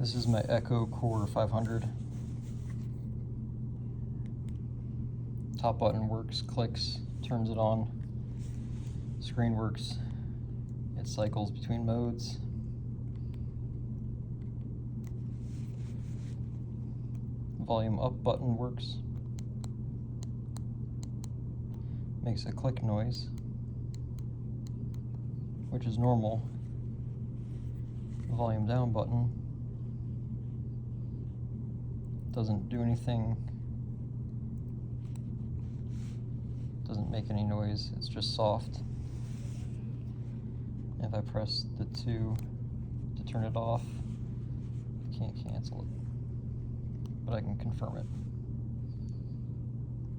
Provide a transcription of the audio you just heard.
This is my Eko Core 500. Top button works, clicks, turns it on. Screen works, it cycles between modes. Volume up button works. Makes a click noise, which is normal. The volume down button doesn't do anything, doesn't make any noise, it's just soft. If I press the 2 to turn it off, I can't cancel it, but I can confirm it.